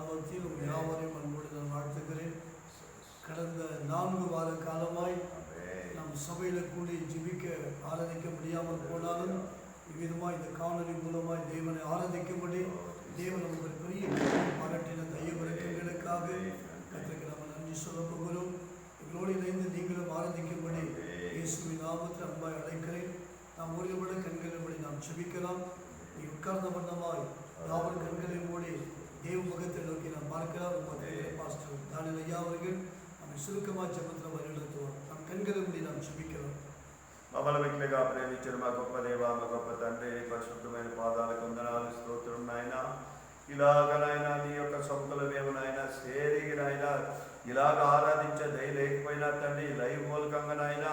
நாமத்தில் யாவரையும் அன்போடு நான் வாழ்த்துகிறேன். கடந்த 4 வார காலமாய் நம் சபையில் கூடி ஜெபிக்க ஆராதிக்க முடியாமல் போனாலும் இவ்விதமாய் இந்த காணொலி மூலமாய் தேவனை ஆராதிக்கும்படி தேவன் நமக்கு ஒரு பெரிய பாராட்டின தயவிறக்கங்களுக்காக கர்த்தருக்கு நம்ம நன்றி சொல்ல போகிறோம். எங்களோடு இணைந்து நீங்களும் ஆராதிக்கும்படி இயேசுவின் நாமத்தில் அன்பாய் அழைக்கிறேன். நாம் ஒருவிட கண்களின்படி நாம் ஜெபிக்கலாம். நீ உட்கார்ந்த வண்ணமாய் யாவர் கண்களை மூடி தேவ முகத்தை நோக்கி நாம் பார்க்கலாம். பாஸ்டர் தானியல் ஐயா அவர்கள் நம்மை சுருக்கமாக ஜெபத்தில் வழிநடத்துவார். நம் கண்களை மூடி நாம் ஜெபிக்கலாம். మమ్మల్ని ప్రేమించిన మా గొప్ప దేవ, మా గొప్ప తండ్రి, పరిశుద్ధమైన పాదాలకు వందనాలు, స్తోత్రం నాయన. ఇలాగనైనా నీ యొక్క సొంతల మేము నాయన సేరిగినైనా ఇలాగ ఆరాధించే దయ లేకపోయినా తండ్రి లైవ్ మూలకంగా నాయన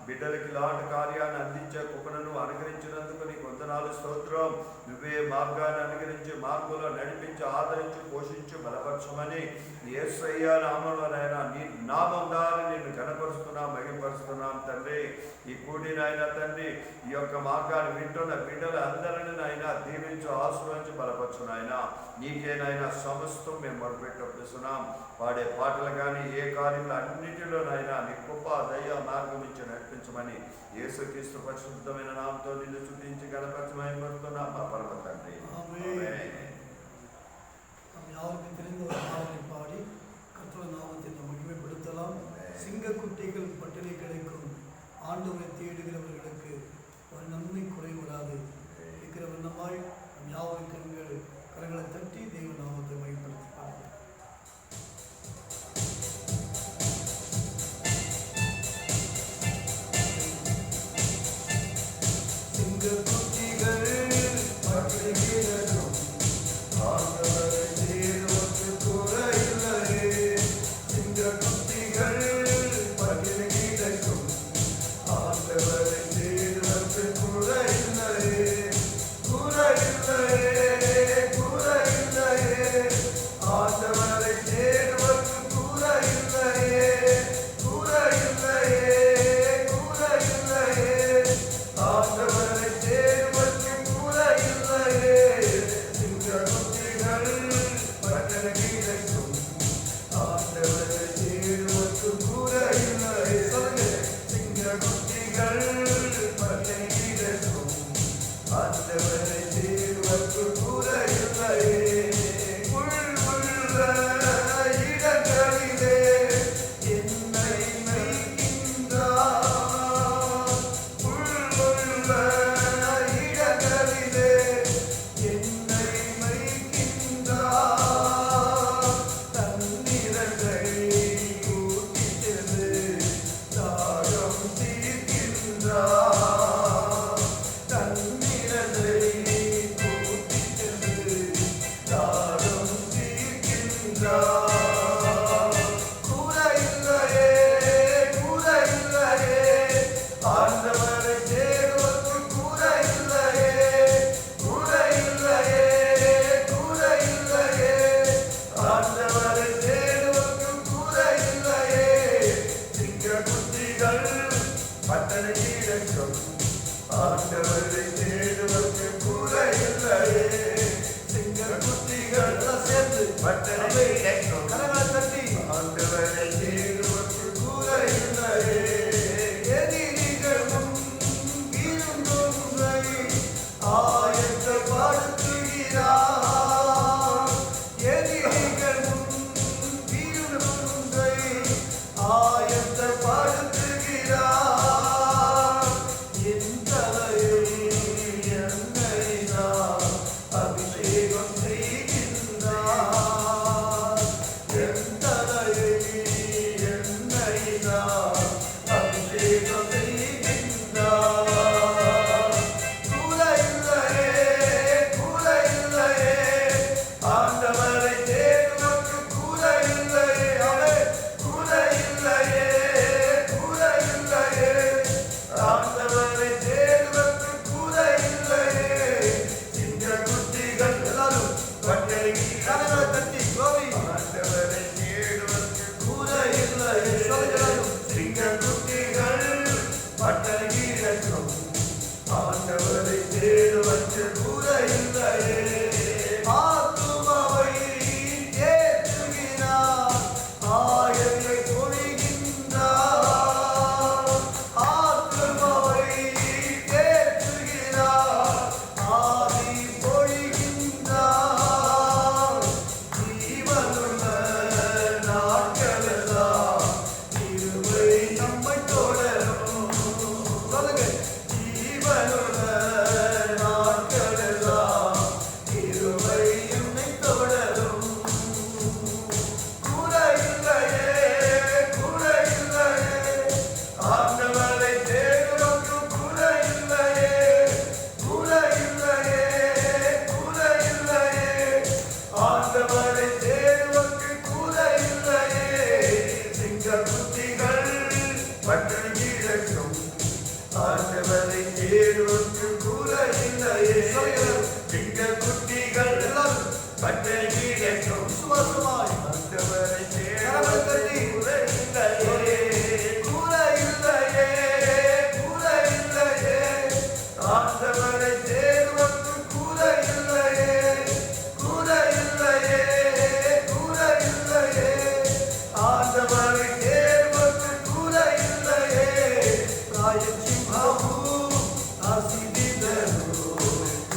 బిడ్డలకి ఇలాంటి కార్యాన్ని అందించే కృపను అనుగ్రహించినందుకు నీకు వందనాలు, స్తోత్రం. నువ్వే మార్గాన్ని అనుగ్రహించి మార్గంలో నడిపించి ఆదరించి పోషించి బలపరచమని యేసయ్య నామంలో నాయన నీ నామం ద్వారా నిన్ను ఘనపరుస్తున్నాం, మహిమపరుస్తున్నాం తండ్రి. ఈ కూడినైన తండ్రి ఈ యొక్క మార్గాన్ని వింటున్న బిడ్డలు అందరినీ నాయన దీవించు, ఆశీర్వదించి బలపరచు నాయన. నీకేనైనా సమస్తం మేము మొదలుపెట్టున్నాం. పాడే పాటలు కానీ ఏ కార్యంలో అన్నిటిలోనైనా నీ గొప్ప దయ మార్గం ఇచ్చి నడిపించమని యేసుక్రీస్తు పరిశుద్ధమైన నామంతో నిన్ను స్తుతించి గణపరచమని పడుతున్నాం మా పరమ తండ్రి. யாருக்கு தெரிந்த ஒரு பாடலை பாடி கர்த்தருடைய நாமத்தை நாம் மகிமைப்படுத்தலாம். சிங்கக்குட்டிகள் பட்டினி கிடைக்கும், ஆண்டவரை தேடுகிறவர்களுக்கு ஒரு நன்மை குறை வராது இருக்கிற வண்ணமாய் நம் யாவரும் கரங்களை தட்டி தெய்வ நாமத்தை மகிமைப்படுத்தி பாடலாம். தேடுவற்று கூற இல்லையே ஆத்துமாவை ஆண்டவரை தேடுவதற்கு கூட இல்லையே. திங்கள் குட்டிகள் எல்லாரும் பட்டணி கேட்கும் விசுவாசமாய் ஆண்டவரை தேடுவதற்கு கூட இல்லையே. கூட இல்லையே, கூட இல்லையே. ஆண்டவரை தேடுவதற்கு கூட இல்லையே, கூட இல்லையே, கூட இல்லையே. ஆண்டவரை தேடுவதற்கு கூட இல்லையே. ಪ್ರಾಯಚಿಹ್ನವು ಹಸಿದಿದರು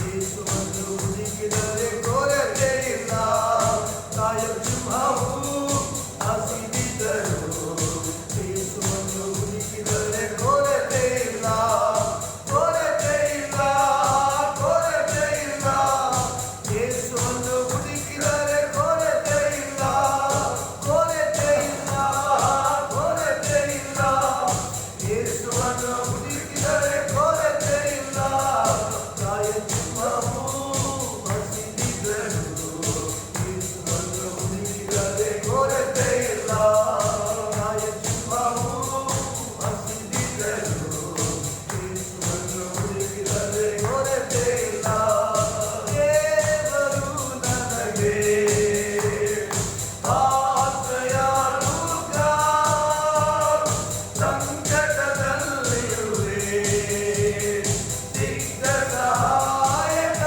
ಯೇಸುವನ್ನು ಹುಡುಕಿದರೆ ಕೊರತೆ ಇಲ್ಲ. ಪ್ರಾಯಚಿಹ್ನವು ಹಸಿದಿದರು ಯೇಸುವನ್ನು ಹುಡುಕಿದರೆ ಕೊರತೆ ಇಲ್ಲ, ಕೊರತೆ ಇಲ್ಲ, ಕೊರತೆ ಇಲ್ಲ. ಯೇಸುವನ್ನು ಹುಡುಕಿದರೆ ಕೊರತೆ ಇಲ್ಲ, ಕೊರತೆ ಇಲ್ಲ, ಕೊರತೆ ಇಲ್ಲ. ಯೇಸುವನ್ನು ಹುಡುಕಿದರೆ ಕೊರತೆ ಇಲ್ಲ. ಪ್ರಾಯಚಿಹ್ನವು ಹಸಿದಿದರು ಯೇಸುವನ್ನು ಹುಡುಕಿದರೆ ಕೊರತೆ ಇಲ್ಲ. ಪ್ರಾಯಚಿಹ್ನವು ಹಸಿದಿದರು ಯೇಸುವನ್ನು ಹುಡುಕಿದರೆ ಕೊರತೆ ಇಲ್ಲ. ದೇವರು ನನಗೆ ಆಶ್ರಯದುರ್ಗ, ಸಂಕಟದಲ್ಲಿರುವೆ ಸಿದ್ಧ ಸಹಾಯಕ.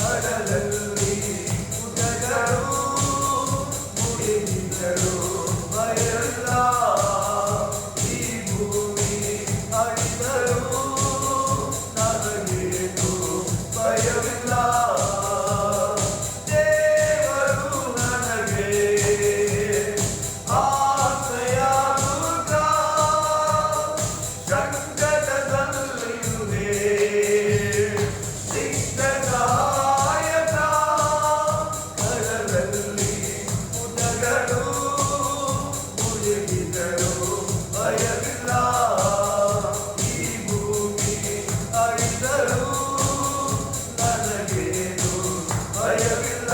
ಕಡಲಲ್ಲಿ ಉದಗರು ಮುಳುಗಿದರು ಭಯವಿಲ್ಲ. ಈ ಭೂಮಿ ಅಳಿದರೂ ನನಗೇನು ಭಯವಿಲ್ಲ. ದೇವರು ನನಗೆ ಆಶ್ರಯದುರ್ಗ, ಸಂಕಟದಲ್ಲಿರುವೆ ಸಿದ್ಧ ಸಹಾಯಕ. ಕಡಲಲ್ಲಿ ಉದಗರು ಮುಳುಗಿದರು ಭಯವಿಲ್ಲ. ಈ ಭೂಮಿ ಅಳಿದರೂ ನನಗೇನು ಭಯವಿಲ್ಲ.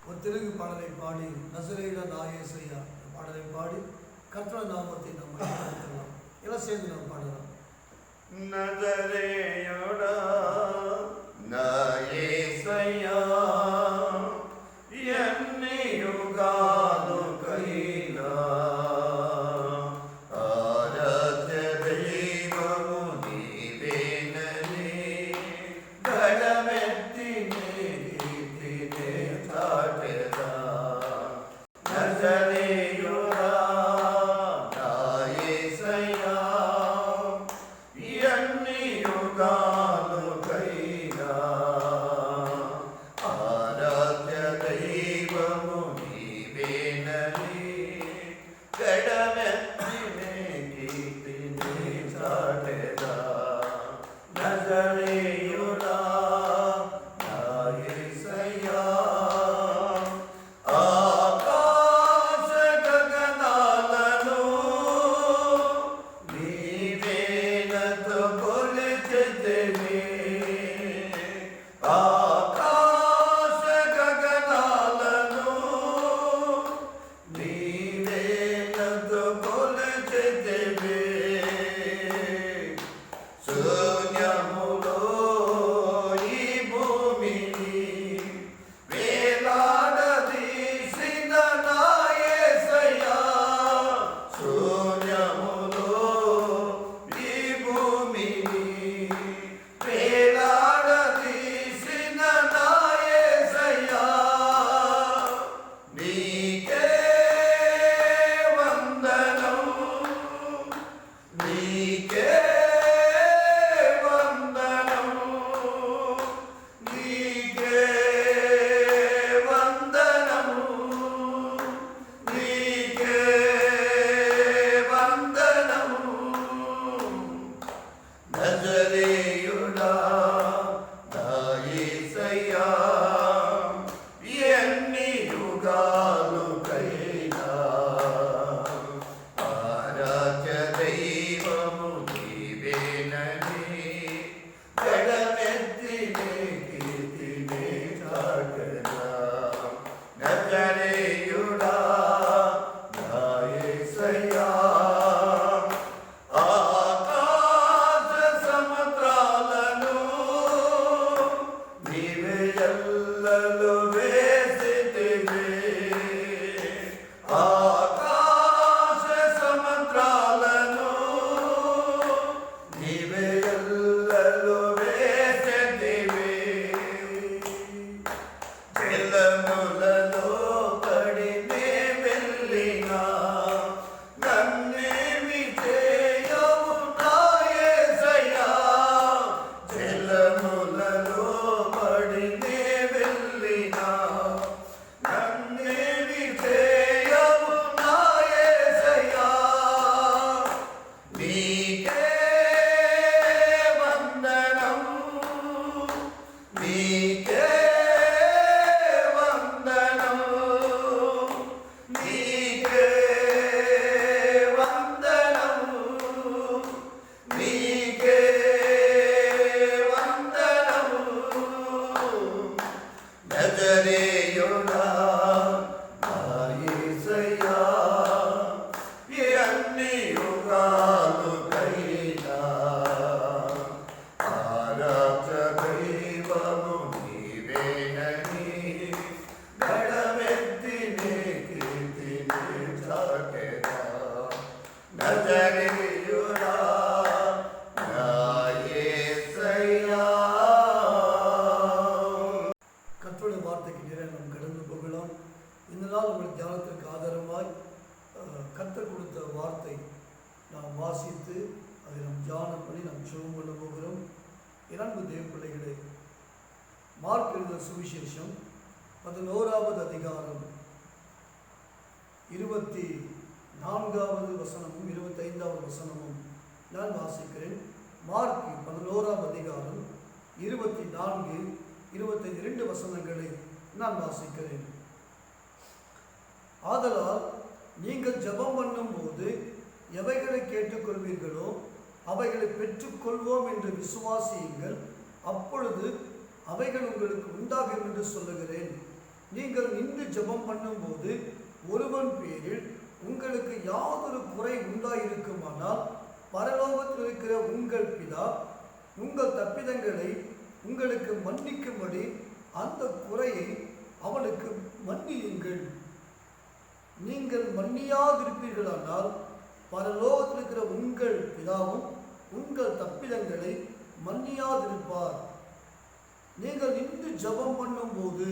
ஒரு தெலுங்கு பாடலை பாடி நசரேயுடைய நாயேசையா பாடலை பாடி கர்த்தருடைய நாமத்தை நாம் மகிமைப்படுத்தலாம். எல்லாம் சேர்ந்து நாம் பாடலாம். నజరేయుడా నా యేసయ్యా, ఎన్ని యుగాలుకైనా ఆరాధ్య దైవము నీవేనని గళమెత్తి నీ కీర్తినే చాటెదా. నజరేయుడా నా యేసయ్యా, ఎన్ని యుగాలుకైనా ஜெகயுரா யேசையா. கர்த்தருடைய வார்த்தைக்கு நேரே நாம் கடந்து போகலாம். இந்த நாள் உங்கள் தியானத்திற்கு ஆதாரமாய் கர்த்தர் கொடுத்த வார்த்தை நாம் வாசித்து அதை நாம் தியானம் பண்ணி நாம் ஜெபம் பண்ண போகிறோம். இரண்டு தேவ பிள்ளைகளே, மார்க் எழுதின சுவிசேஷம் 11வது அதிகாரம் 24வது வசனமும் 25வது வசனமும் நான் வாசிக்கிறேன். மார்க் 11ஆம் அதிகாரம் 24, 25 2 வசனங்களை நான் வாசிக்கிறேன். ஆதலால் நீங்கள் ஜெபம் பண்ணும் போது எவைகளை கேட்டுக்கொள்வீர்களோ அவைகளை பெற்றுக்கொள்வோம் என்று விசுவாசியுங்கள், அப்பொழுது அவைகள் உங்களுக்கு உண்டாகும் என்று சொல்லுகிறேன். நீங்கள் நின்று ஜெபம் பண்ணும்போது ஒருவன் பேரில் உங்களுக்கு யாதொரு குறை உண்டாயிருக்குமானால் பரலோகத்தில் இருக்கிற உங்கள் பிதா உங்கள் தப்பிதங்களை உங்களுக்கு மன்னிக்கும்படி அந்த குறையை அவனுக்கு மன்னியுங்கள். நீங்கள் மன்னியாதிருப்பீர்களானால் பரலோகத்தில் இருக்கிற உங்கள் பிதாவும் உங்கள் தப்பிதங்களை மன்னியாதிருப்பார். நீங்கள் நின்று ஜெபம் பண்ணும் போது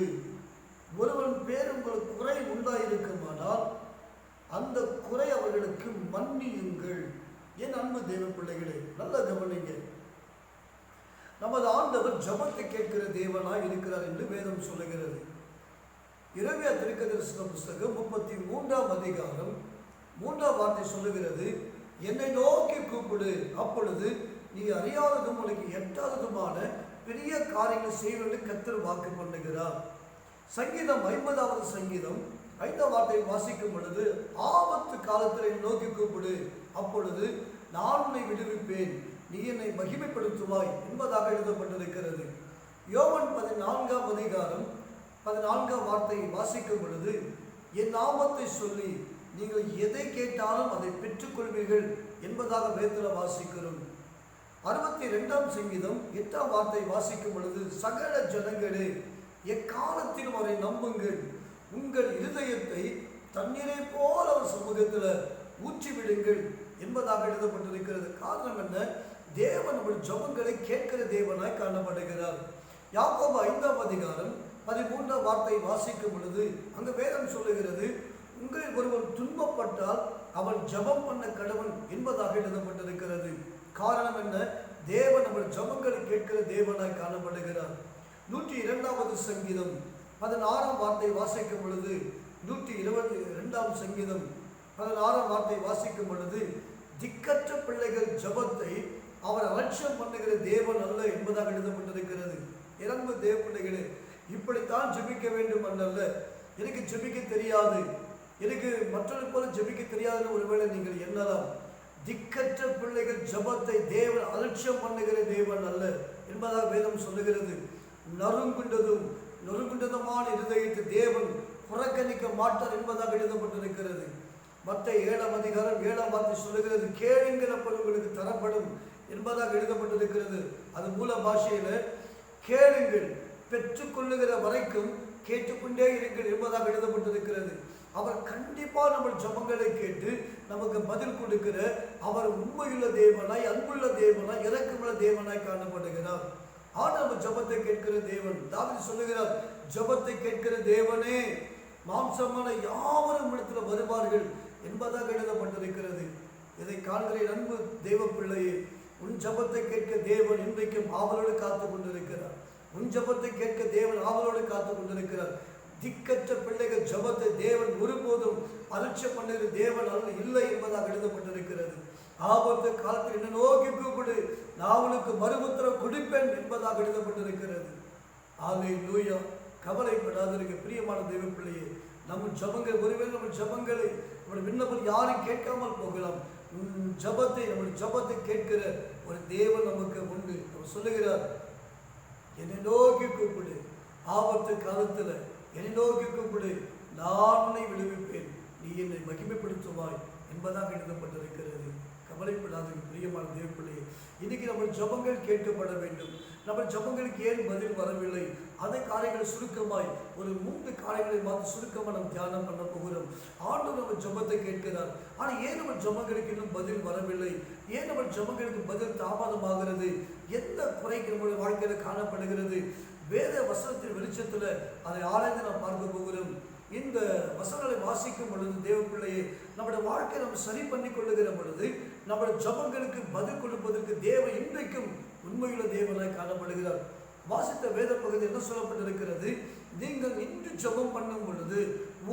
ஒருவன் பேர் உங்களுக்கு குறை உண்டாயிருக்குமானால் அந்த குறை அவர்களுக்கு மன்னியுங்கள். என் அன்பு தேவ பிள்ளைகளே, நல்ல கவனிங்க. நமது ஆண்டவர் ஜெபத்தை கேட்கிற தேவனாய் இருக்கிறார் என்று வேதம் சொல்லுகிறது. இரவியா தீர்க்கதரிசன புஸ்தகம் 33ஆம் அதிகாரம் 3ஆம் வார்த்தை சொல்லுகிறது, என்னை நோக்கி கூப்பிடு, அப்பொழுது நீ அறியாததும் உனக்கு எட்டாததுமான பெரிய காரியங்களை செய்வது கர்த்தர் வாக்கு பண்ணுகிறார். சங்கீதம் 50வது சங்கீதம் 5ஆம் வார்த்தையை வாசிக்கும் பொழுது, ஆபத்து காலத்தில் என்னை நோக்கி கூப்பிடு, அப்பொழுது நான் உன்னை விடுவிப்பேன், நீ என்னை மகிமைப்படுத்துவாய் என்பதாக எழுதப்பட்டிருக்கிறது. யோவான் 14ஆம் அதிகாரம் 14ஆம் வார்த்தையை வாசிக்கும் பொழுது, என் நாமத்தை சொல்லி நீங்கள் எதை கேட்டாலும் அதை பெற்றுக்கொள்வீர்கள் என்பதாக வேதத்தில் வாசிக்கிறோம். 62ஆம் சங்கீதம் 8ஆம் வார்த்தை வாசிக்கும் பொழுது, சகல ஜனங்களே எக்காலத்திலும் அவரை நம்புங்கள், உங்கள் இருதயத்தை தண்ணீரை போல அவர் சமூகத்தில் ஊற்றிவிடுங்கள் என்பதாக எழுதப்பட்டிருக்கிறது. காரணம் என்ன? தேவன் நம்முடைய ஜெபங்களை கேட்கிற தேவனாய் காணப்படுகிறார். யாக்கோபு 5ஆம் அதிகாரம் 13ஆம் வார்த்தையை வாசிக்கும் பொழுது அங்கு வேதம் சொல்லுகிறது, உங்களில் ஒருவன் துன்பப்பட்டால் அவன் ஜெபம் பண்ண கடவன் என்பதாக எழுதப்பட்டிருக்கிறது. காரணம் என்ன? தேவன் நம்முடைய ஜெபங்களை கேட்கிற தேவனாய் காணப்படுகிறார். 102வது சங்கீதம் 16ஆம் வார்த்தை வாசிக்கும் பொழுது, 122ஆம் சங்கீதம் 16ஆம் வார்த்தை வாசிக்கும் பொழுது, திக்கற்ற பிள்ளைகள் ஜெபத்தை அவர் அலட்சியம் பண்ணுகிற தேவன் அல்ல என்பதாக எழுதப்பட்டிருக்கிறது. இறங்கு தேவ பிள்ளைகளே, இப்படித்தான் ஜெபிக்க வேண்டும் அல்ல, எனக்கு ஜெபிக்க தெரியாது, எனக்கு மற்றொரு போல ஜெபிக்க தெரியாதுன்னு ஒருவேளை நீங்கள் எண்ணலாம். திக்கற்ற பிள்ளைகள் ஜெபத்தை தேவன் அலட்சியம் பண்ணுகிற தேவன் அல்ல என்பதாக வேதம் சொல்லுகிறது. நொறுங்குண்டதுமான இருதயத்தை தேவன் புறக்கணிக்க மாட்டார் என்பதாக எழுதப்பட்டிருக்கிறது. மத்தேயு 7ஆம் அதிகாரம் 7ஆம் வார்த்தை சொல்லுகிறது, கேளுங்கள் அப்பொழுது உங்களுக்கு தரப்படும் என்பதாக எழுதப்பட்டிருக்கிறது. அது மூல பாஷையில கேளுங்கள், பெற்றுக்கொள்ளுகிற வரைக்கும் கேட்டுக்கொண்டே இருங்கள் என்பதாக எழுதப்பட்டிருக்கிறது. அவர் கண்டிப்பா நம்ம ஜெபங்களை கேட்டு நமக்கு பதில் கொடுக்கிற அவர் உண்மையுள்ள தேவனாய், அன்புள்ள தேவனாய், இரக்கமுள்ள தேவனாய் காணப்படுகிறார். ஆனால் நம்ம ஜெபத்தை கேட்கிற தேவன், தாவீது சொல்லுகிறார், ஜெபத்தை கேட்கிற தேவனே மாம்சமான யாவரும் இடத்துல வருவார்கள் என்பதாக எழுதப்பட்டிருக்கிறது. இதை காண்கிற அன்பு தேவ பிள்ளையே, உன் ஜெபத்தை கேட்க தேவன் இன்றைக்கும் ஆவலோடு காத்து கொண்டிருக்கிறார். உன் ஜெபத்தை கேட்க தேவன் ஆவலோடு காத்து கொண்டிருக்கிறார். திக்கற்ற பிள்ளைகள் ஜெபத்தை தேவன் ஒருபோதும் அலட்சியம் பண்ணுகிற தேவன் அல்ல இல்லை என்பதாக எழுதப்பட்டிருக்கிறது. ஆபத்து காலத்தில் என்ன நோக்கி கூப்பிடு, நான் உனக்கு மறுபத்திரம் கொடுப்பேன் என்பதாக எழுதப்பட்டிருக்கிறது. அல்லேலூயா. கவலைப்படாதீங்க பிரியமான தேவ பிள்ளையே. நம்ம ஜெபங்கள் ஒருவேளை நம்ம ஜெபங்களை நம்முடைய விண்ணப்பம் யாரும் கேட்காமல் போகலாம். நம்முடைய ஜெபத்தை கேட்கிற ஒரு தேவன் நமக்கு உண்டு. அவர் சொல்லுகிறார், என்னை நோக்கி கூப்பிடு, ஆபத்து காலத்தில் என்னை நோக்கி கூப்பிடு, நான் உன்னை விடுவிப்பேன், நீ என்னை மகிமைப்படுத்துவாய் என்பதாக எழுதப்பட்டிருக்கிறது. கவலைப்படாதீங்க பிரியமான தேவப்பிள்ளையே. இன்னைக்கு நம்ம ஜெபங்கள் கேட்கப்பட வேண்டும். நம்ம ஜெபங்களுக்கு ஏன் பதில் வரவில்லை? அந்த காரியங்களை சுருக்கமாய் ஒரு 3 காரியங்களை மாற்றி சுருக்கமாக நம்ம தியானம் பண்ண போகிறோம். ஆண்டவர் நம்ம ஜெபத்தை கேட்கிறார். ஆனால் ஏன் நம்ம ஜெபங்களுக்கு இன்னும் பதில் வரவில்லை? ஏன் நம்ம ஜெபங்களுக்கு பதில் தாமதமாகிறது? எந்த குறைக்கு நம்முடைய வாழ்க்கையில் காணப்படுகிறது? வேத வசனத்தின் வெளிச்சத்தில் அதை ஆராய்ந்து நாம் பார்க்க போகிறோம். இந்த வசனங்களை வாசிக்கும் பொழுது தேவப்பிள்ளையே, நம்முடைய வாழ்க்கையை நம்ம சரி பண்ணி கொள்ளுகிற பொழுது நம்முடைய ஜெபங்களுக்கு பதில் கொடுப்பதற்கு தேவன் இன்றைக்கும் உண்மையுள்ள தேவனாய் காணப்படுகிறார். வாசித்த வேத பகுதி என்ன சொல்லப்பட்டிருக்கிறது? நீங்கள் இன்று ஜெபம் பண்ணும் பொழுது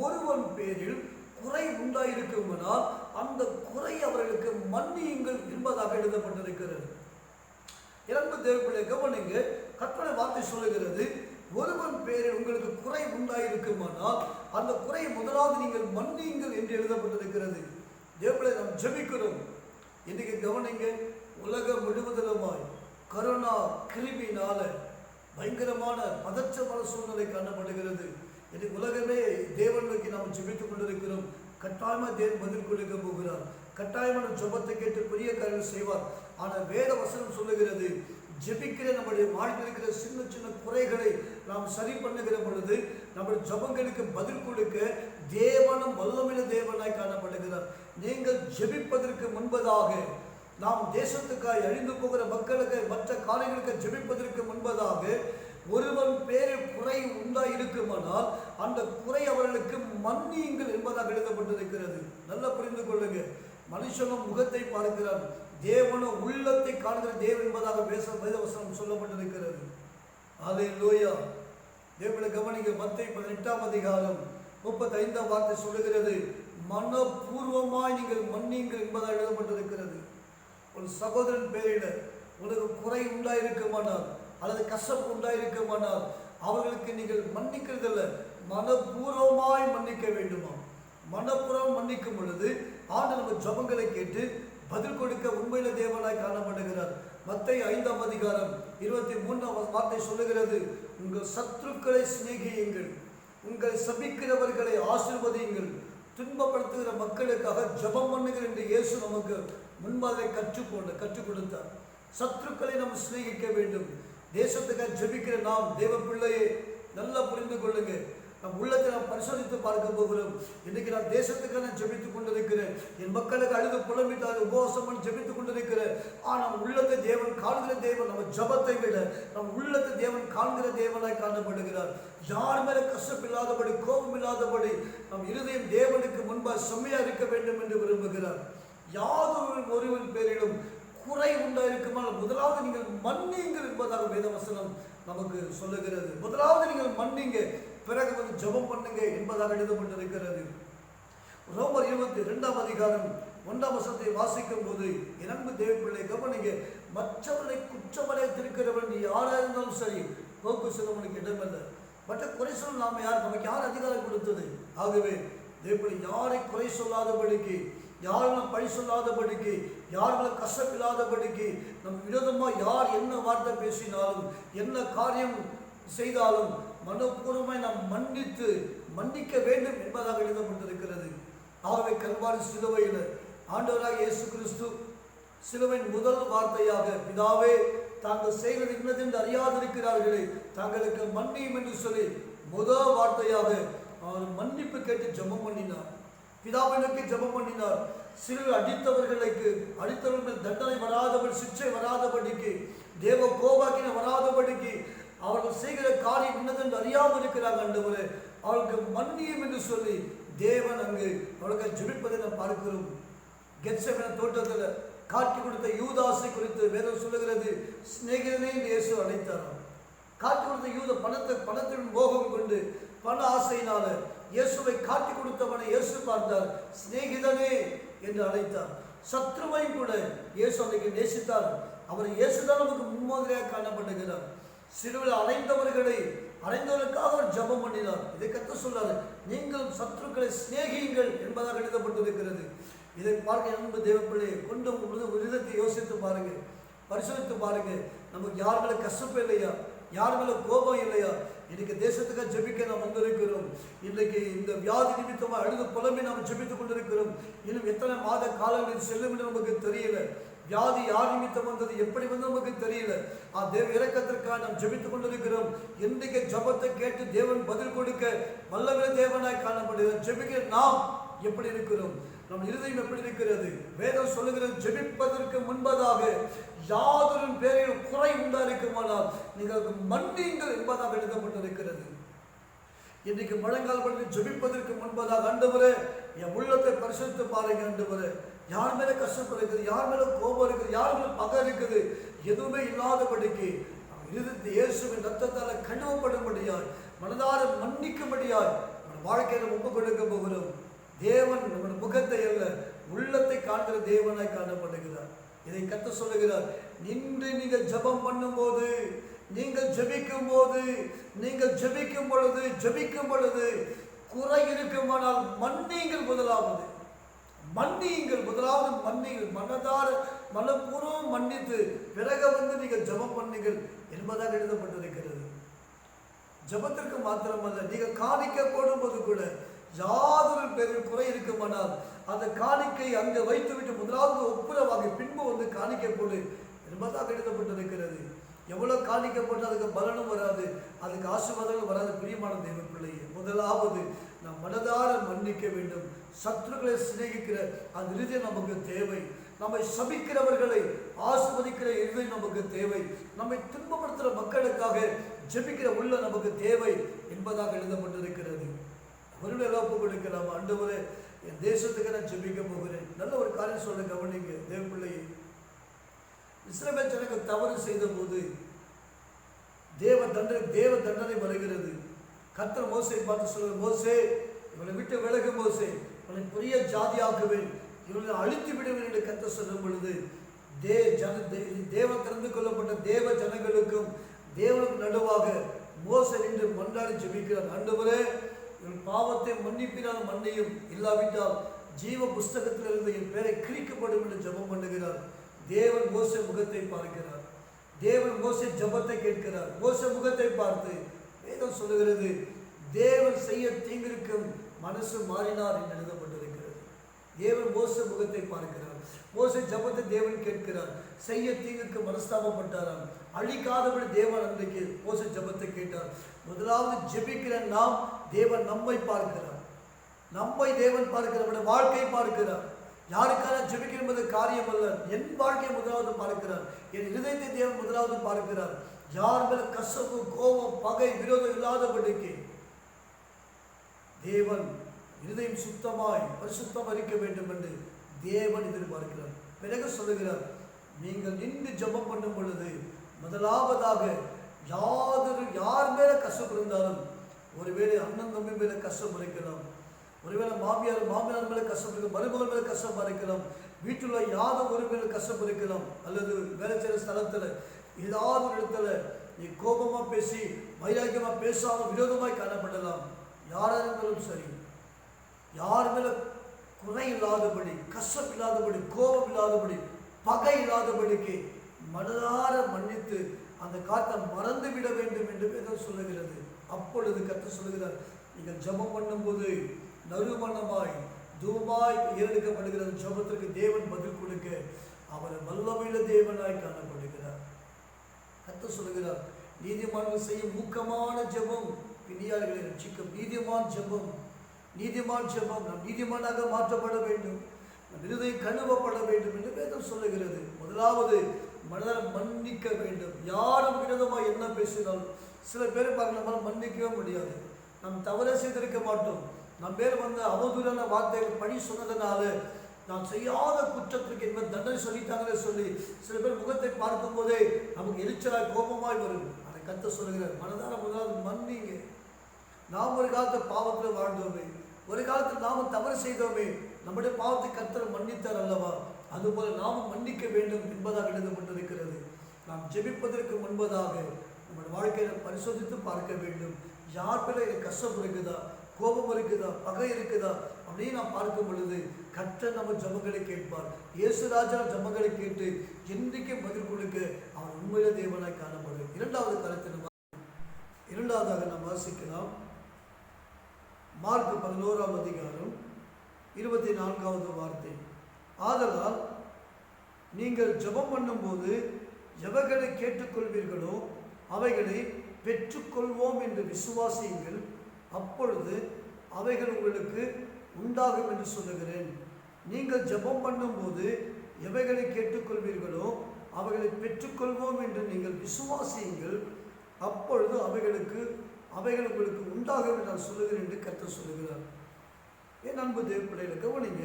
ஒருவன் பேரில் குறை உண்டாயிருக்குமானால் அந்த குறை அவர்களுக்கு மன்னியுங்கள் என்பதாக எழுதப்பட்டிருக்கிறது. இரண்டு தேவப்பிள்ளை கவனிங்க, கர்த்தருடைய வார்த்தை சொல்லுகிறது, ஒருவன் பேரில் உங்களுக்கு குறை உண்டாயிருக்குமானால் அந்த குறை முதலாவது நீங்கள் மன்னியுங்கள் என்று எழுதப்பட்டிருக்கிறது. தேவப்பிள்ளை நாம் ஜெபிக்கிறோம். இன்னைக்கு கவனிங்க, உலகம் முழுவதிலுமாய் கரோனா கிருமியினால பயங்கரமான பதற்றமான சூழ்நிலை காணப்படுகிறது. இன்னைக்கு உலகமே தேவன் நோக்கி நாம் ஜெபித்துக் கொண்டிருக்கிறோம். கட்டாயமாக தேவன் பதில் கொடுக்க போகிறார். கட்டாயமான ஜெபத்தை கேட்டு பெரிய காரியம் செய்வார். ஆனால் வேத வசனம் சொல்லுகிறது, ஜெபிக்கிற நம்முடைய வாழ்க்கையில் இருக்கிற சின்ன சின்ன குறைகளை நாம் சரி பண்ணுகிற பொழுது நம்முடைய ஜெபங்களுக்கு பதில் கொடுக்க தேவனும் வல்லமையுள்ள தேவனாய் காணப்படுகிறார். நீங்கள் ஜெபிப்பதற்கு முன்பதாக, நாம் தேசத்துக்காய் அழிந்து போகிற மக்களுக்கு மற்ற காரியங்களுக்கு ஜெபிப்பதற்கு முன்பதாக ஒருவன் பேரில் குறை உண்டாயிருக்குமானால் அந்த குறை அவர்களுக்கு மன்னியுங்கள் என்பதாக எழுதப்பட்டிருக்கிறது. நல்லா புரிந்து கொள்ளுங்க. மனுஷனும் முகத்தை பார்க்கிறான், தேவனும் உள்ளத்தை காண்கிற தேவன் என்பதாக வேதவசனம் சொல்லப்பட்டிருக்கிறது. அல்லேலூயா. தேவனை கவனிங்க. மத்தேயு 18ஆம் அதிகாரம் 35ஆம் வார்த்தை சொல்லுகிறது, மனப்பூர்வமாய் நீங்கள் மன்னியுங்கள் என்பதாக எழுதப்பட்டிருக்கிறது. ஒரு சகோதரன் பேரில் உனக்கு குறை உண்டாயிருக்குமானால் அல்லது கசப்பு உண்டாயிருக்குமானால் அவர்களுக்கு நீங்கள் மன்னிக்கிறதில்ல, மனப்பூர்வமாய் மன்னிக்க வேண்டுமா? மனப்பூர்வம் மன்னிக்கும் பொழுது ஆண்டவர் நம்ம ஜெபங்களை கேட்டு பதில் கொடுக்க உண்மையில தேவனாய் காணப்படுகிறார். மத்தேயு 5ஆம் அதிகாரம் 23ஆம் வார்த்தை சொல்லுகிறது, உங்கள் சத்துருக்களை சிநேகியுங்கள், உங்கள் சபிக்கிறவர்களை ஆசீர்வதியுங்கள், துன்பப்படுத்துகிற மக்களுக்காக ஜெபம் பண்ணுங்கள் என்று இயேசு நமக்கு முன்பாக கற்றுக் கொடுத்தார். சத்துருக்களை நாம் சிநேகிக்க வேண்டும். தேசத்துக்காக ஜெபிக்கிற நாம் தேவ பிள்ளையை நல்லா புரிந்து கொள்ளுங்க. நம் உள்ளத்தை நாம் பரிசோதித்து பார்க்க போகிறோம். இன்னைக்கு நான் தேசத்துக்காக நான் ஜெபித்துக் கொண்டிருக்கிறேன், என் மக்களுக்கு அழுது புலம்பித்தால் உபவாசம் ஜெபித்துக் கொண்டிருக்கிறேன். ஆனால் நம் உள்ளத்தை தேவன் காண்கிற தேவன், நம்ம ஜபத்தை விட நம் உள்ளத்தை தேவன் காண்கிற தேவனாய் காணப்படுகிறார். யார் மேல கஷ்டமில்லாதபடி, கோபம் இல்லாதபடி நம் இருதயம் தேவனுக்கு முன்பாக செம்மையா இருக்க வேண்டும் என்று விரும்புகிறார். யாதொரு ஒருவன் பேரிலும் குறை உண்டாயிருக்குமானால் முதலாவது நீங்கள் மன்னியுங்கள் என்பதாக வேதவசனம் நமக்கு சொல்லுகிறது. முதலாவது நீங்கள் மன்னிங்க, பிறகு வந்து ஜெபம் பண்ணுங்க என்பதாக எழுதப்பட்டிருக்கிறது. ரோமர் 22ஆம் அதிகாரம் 1ஆம் வசனத்தை வாசிக்கும் போது, என் அன்பு தேவப்பிள்ளை கவனிங்க, மற்றவர்களை குற்றமடைத்திருக்கிறவன் நீ யாராக இருந்தாலும் சரி, போக்கு செல்வனுக்கு இடமில்லை. மற்ற குறை சொல்ல நாம யார்? நமக்கு யார் அதிகாரம் கொடுத்தது? ஆகவே தேவப்பிள்ளை யாரை குறை சொல்லாதபடிக்கு, யாரும் பழி சொல்லாதபடிக்கு, யாரும் கஷ்டமில்லாதபடிக்கு, நம் விரோதமாக யார் என்ன வார்த்தை பேசினாலும் என்ன காரியம் செய்தாலும் மனப்பூர்வமாய் நாம் மன்னிக்க வேண்டும் என்பதாக எழுதப்பட்டிருக்கிறது. ஆகவே கல்வாரி சிலுவையில் ஆண்டவராக இயேசு கிறிஸ்து சிலுவையின் முதல் வார்த்தையாக, பிதாவே தாங்கள் செய்வது இன்னதென்று அறியாதிருக்கிறார்களே, தாங்களுக்கு மன்னியும் என்று சொல்லி முதல் வார்த்தையாக அவர் மன்னிப்பு கேட்டு ஜெபம் பண்ணினார். பிதாவினுக்கு ஜெபம் பண்ணினார். சிலுவை அடித்தவர்கள் தண்டனை வராதபடி, சிற்றை வராதபடிக்கு, தேவ கோபாக்கினை வராதபடிக்கு, அவர்கள் செய்கிற காரியம் என்னதென்று அறியாமல் இருக்கிறாங்க ஆண்டவரே, அவர்களுக்கு மன்னியும் என்று சொல்லி தேவன் அங்கு அவர்கள் ஜெபிப்பதை நாம் பார்க்கிறோம். கெத்செமனே தோட்டத்தில் காட்டி கொடுத்த யூதாசை குறித்து வேதம் சொல்லுகிறது, சிநேகிதனே என்று இயேசு அழைத்தாராம். காட்டி கொடுத்த யூத பணத்தின் மோகம் கொண்டு பண ஆசையினால இயேசுவை காட்டி கொடுத்தவனை இயேசு பார்த்தார், சிநேகிதனே என்று அழைத்தார். சத்ருவையும் கூட இயேசு அன்றைக்கு நேசித்தார். அவர் இயேசுதான் நமக்கு முன்மாதிரியாக காணப்படுகிறார். சிலுவையில் அடைந்தவர்களுக்காக அவர் ஜெபம் பண்ணினார். இதை கத்த சொல்லாது, நீங்கள் சத்துருக்களை சிநேகியுங்கள் என்பதாக எழுதப்பட்டிருக்கிறது. இதை பார்க்க அன்பு தேவப்பிள்ளையை கொண்டு விதத்தை யோசித்து பாருங்க, பரிசோதித்து பாருங்க. நமக்கு யாருங்களை கஷ்டப்பே இல்லையா? யார் மேல கோபம் இல்லையா? இன்னைக்கு தேசத்துக்காக ஜெபிக்க நாம் வந்திருக்கிறோம். இன்னைக்கு இந்த வியாதி நிமித்தமாக அழுது புலம்பி நாம் ஜெபித்துக் கொண்டிருக்கிறோம். இன்னும் எத்தனை மாத காலங்களில் செல்லும் என்று நமக்கு தெரியல. வியாதி யார் நிமித்தம் வந்தது, எப்படி வந்து நமக்கு தெரியல. தேவ இரக்கத்திற்காக நாம் ஜெபித்துக் கொண்டிருக்கிறோம். இன்றைக்கு ஜெபத்தை கேட்டு தேவன் பதில் கொடுக்க வல்லவரே தேவனாய் காணப்படுகிறார். ஜெபிக்கிற நாம் எப்படி இருக்கிறோம்? நம் இருதயம் எப்படி இருக்கிறது? வேதம் சொல்லுகிறது, ஜெபிப்பதற்கு முன்பதாக யாதொரு பேரில் குறை உண்டாயிருக்குமானால் நீங்கள் மன்னியுங்கள் என்பதாக எழுதப்பட்டிருக்கிறது. இன்னைக்கு முழங்கால் பண்ணி ஜெபிப்பதற்கு முன்பதாக, ஆண்டவரே என் உள்ளத்தை பரிசுத்து பாருங்க ஆண்டவரே, யார் மேல கஷ்டம் இருக்குது, யார் மேல கோபம் இருக்குது, யார் மேல பகை இருக்குது, எதுவுமே இல்லாதபடிக்கு இயேசுவின் ரத்தத்தால கழுவப்படும்படியாய் மனதார மன்னிக்கும்படியாய் நம்ம வாழ்க்கையில ஒப்பு கொடுக்க போகிறோம். தேவன் நம்முடைய முகத்தை அல்ல உள்ளத்தை காண்கிற தேவனாய் காணப்படுகிறார். இதை கர்த்தர் சொல்லுகிறார், நின்று நீங்கள் ஜெபம் பண்ணும் போது, நீங்கள் ஜெபிக்கும் போது, நீங்கள் ஜெபிக்கும் பொழுது குறை இருக்குமானால் மன்னியுங்கள். முதலாவது மன்னியுங்கள், மனதார மனப்பூர்வம் மன்னித்து பிறகு வந்து நீங்கள் ஜெபம் பண்ணுங்கள் என்பதாக எழுதப்பட்டிருக்கிறது. ஜெபத்திற்கு மாத்திரமல்ல, நீங்கள் காணிக்கை போடும்போது கூட யாதொரு பேரில் குறை இருக்குமானால் அந்த காணிக்கை அங்கே வைத்துவிட்டு முதலாவது ஒப்புரவாகி பின்பு வந்து காணிக்கை போடு என்பதாக எழுதப்பட்டிருக்கிறது. எவ்வளவு காணிக்கை போட்டு அதுக்கு பலனும் வராது, அதுக்கு ஆசீர்வாதங்களும் வராது. பிரியமான தேவ பிள்ளையே, முதலாவது நாம் மனதார மன்னிக்க வேண்டும். சத்துருக்களை சிநேகிக்கிற அந்த இருதயம் நமக்கு தேவை. நம்மை சபிக்கிறவர்களை ஆசீர்வதிக்கிற இருதயம் நமக்கு தேவை. நம்மை துன்பப்படுத்துகிற மக்களுக்காக ஜெபிக்கிற உள்ள நமக்கு தேவை என்பதாக எழுதப்பட்டிருக்கிறது. அவர்கள் ஒப்பு கொடுக்கலாம். ஆண்டவரே, என் தேசத்துக்கு நான் ஜெபிக்க போகிறேன். நல்ல ஒரு காரியம் சொல்ல கவனிங்க தேவ பிள்ளையை. இஸ்ரவேல் ஜனங்கள் தவறு செய்த போது தேவ தண்டனை வருகிறது. கர்த்தர் மோசேயை பார்த்து சொல்லுவார், மோசே இவனை விட்டு விலகு, மோசே இவனை பெரிய ஜாதியாக்குவேன், இவனை அழித்து விடுவேன் என்று கர்த்தர் சொல்லும் பொழுது தேவன் திறந்து கொள்ளப்பட்ட தேவ ஜனங்களுக்கும் தேவனுக்கு நடுவாக மோசே நின்று மன்றாடி ஜெபிக்கிறார். ஆண்டவரே, இவன் பாவத்தை மன்னிப்பினால் மன்னியும், இல்லாவிட்டால் ஜீவ புஸ்தகத்திலிருந்து என் பேரை கிழிக்கப்படும் என்று ஜெபம் பண்ணுகிறார். தேவன் மோசே முகத்தை பார்க்கிறார். தேவன் மோசே ஜெபத்தை கேட்கிறார். மோசே முகத்தை பார்த்து வேதம் சொல்லுகிறது, தேவன் செய்ய தீங்கிருக்கும் மனசு மாறினார் என்று எழுதப்பட்டிருக்கிறது. தேவன் மோசே முகத்தை பார்க்கிறார். மோசே ஜெபத்தை தேவன் கேட்கிறார். செய்ய தீங்குக்கு மனஸ்தாபப்பட்டாராம். அழிக்காதபடி தேவன் அன்றைக்கு மோசே ஜெபத்தை கேட்டார். முதலாவது ஜெபிக்கிற நாம் தேவன் நம்மை பார்க்கிறார். நம்மை தேவன் பார்க்கிறார், வாழ்க்கை பார்க்கிறார். யாருக்கான ஜெபிக்க என்பது காரியம் அல்ல, என் வாழ்க்கையை முதலாவது பார்க்கிறார். என் இதயத்தை தேவன் முதலாவது பார்க்கிறார். யார் மேல கசப்பு, கோபம், பகை, விரோதம் இல்லாதபடிக்கு தேவன் இதயம் சுத்தமாய் பரிசுத்தம் இருக்க வேண்டும் என்று தேவன் எதிர்பார்க்கிறார். பிறகு சொல்லுகிறார், நீங்கள் நின்று ஜெபம் பண்ணும் பொழுது முதலாவதாக யார் மேல கசப்பு இருந்தாலும், ஒருவேளை அண்ணன் தம்பி மேல கசப்பு இருக்கலாம், ஒருவேளை மாமியார் மேல கஷ்டம் இருக்கலாம், மருமகள் மேல கஷ்டம் இருக்கலாம், வீட்டுல யாரும் ஒரு மேல கஷ்டம் இருக்கலாம், அல்லது வேலை செய்கிற ஸ்தலத்துல ஏதாவது ஒரு இடத்துல நீ கோபமா பேசி வைராக்கியமா பேசாம விரோதமாய் காணப்படலாம். யாராக இருந்தாலும் சரி, யார் மேல குறை இல்லாதபடி, கஷ்டம் இல்லாதபடி, கோபம் இல்லாதபடி, பகை இல்லாதபடிக்கு மனதார மன்னித்து அந்த காற்றை மறந்து விட வேண்டும் என்று வேதம் சொல்லுகிறது. அப்பொழுது கர்த்தர் சொல்லுகிறார், நீங்கள் ஜெபம் பண்ணும்போது நறுமணமாய் தூமாய் ஏறெடுக்கப்படுகிற ஜெபத்திற்கு தேவன் பதில் கொடுக்க அவர் வல்லமையுள்ள தேவனாய் காணப்படுகிறார். கர்த்தர் சொல்லுகிறார், நீதிமான்கள் செய்யும் ஊக்கமான ஜெபம் பிணியாளர்களை ரட்சிக்கும். நீதிமான் ஜெபம் நம் நீதிமானாக மாற்றப்பட வேண்டும், நம் இருதயம் கழுவப்பட வேண்டும் என்று வேதம் சொல்லுகிறது. முதலாவது மனதார மன்னிக்க வேண்டும். யாரும் விரோதமாக என்ன பேசினாலும், சில பேரை பார்க்க நம்மளால் மன்னிக்கவே முடியாது. நாம் தவறே செய்திருக்க மாட்டோம், நம்ம பேர் வந்து அவதூறான வார்த்தைகள் பழி சொன்னதுனால நாம் செய்யாத குற்றத்திற்கு என்பது தண்டனை சொல்லிட்டாங்களே சொல்லி சில பேர் முகத்தை பார்க்கும் போதே நமக்கு எரிச்சலாய் கோபமாய் வரும். அதை கர்த்தர் சொல்லுகிறார், மனதார முதலாவது மன்னிங்க. நாம் ஒரு காலத்தில் பாவத்தில் வாழ்ந்தோமே, ஒரு காலத்தில் நாமும் தவறு செய்தோமே, நம்முடைய பாவத்தை கர்த்தர் மன்னித்தார் அல்லவா, அதுபோல நாமும் மன்னிக்க வேண்டும் என்பதாக எழுதப்பட்டிருக்கிறது. நாம் ஜெபிப்பதற்கு முன்பதாக நம்முடைய வாழ்க்கையில பரிசோதித்து பார்க்க வேண்டும். யார் பேர கஷ்டம் இருக்குதா, கோபம் இருக்குதா, பகை இருக்குதா அப்படின்னு நாம் பார்க்கும் பொழுது கர்த்தர் நம்ம ஜெபங்களை கேட்பார். இயேசுராஜா ஜெபங்களை கேட்டு என்றைக்கு பதில் கொடுக்க அவர் உண்மையில தேவனாய் காணப்படும். இரண்டாவது கருத்து இரண்டாவதாக நாம் வாசிக்கலாம் மார்க் 11ஆம் அதிகாரம் 24வது வார்த்தை. ஆதலால் நீங்கள் ஜெபம் பண்ணும்போது எவைகளை கேட்டுக்கொள்வீர்களோ அவைகளை பெற்றுக்கொள்வோம் என்று விசுவாசியுங்கள், அப்பொழுது அவைகள் உங்களுக்கு உண்டாகும் என்று சொல்லுகிறேன். நீங்கள் ஜெபம் பண்ணும்போது எவைகளை கேட்டுக்கொள்வீர்களோ அவைகளை பெற்றுக்கொள்வோம் என்று நீங்கள் விசுவாசியுங்கள், அப்பொழுது அவைகள் உங்களுக்கு உண்டாகும் என்று நான் சொல்லுகிறேன் என்று கர்த்தர் சொல்லுகிறார். என் அன்பு தேவ பிள்ளைகளை கவனிங்க.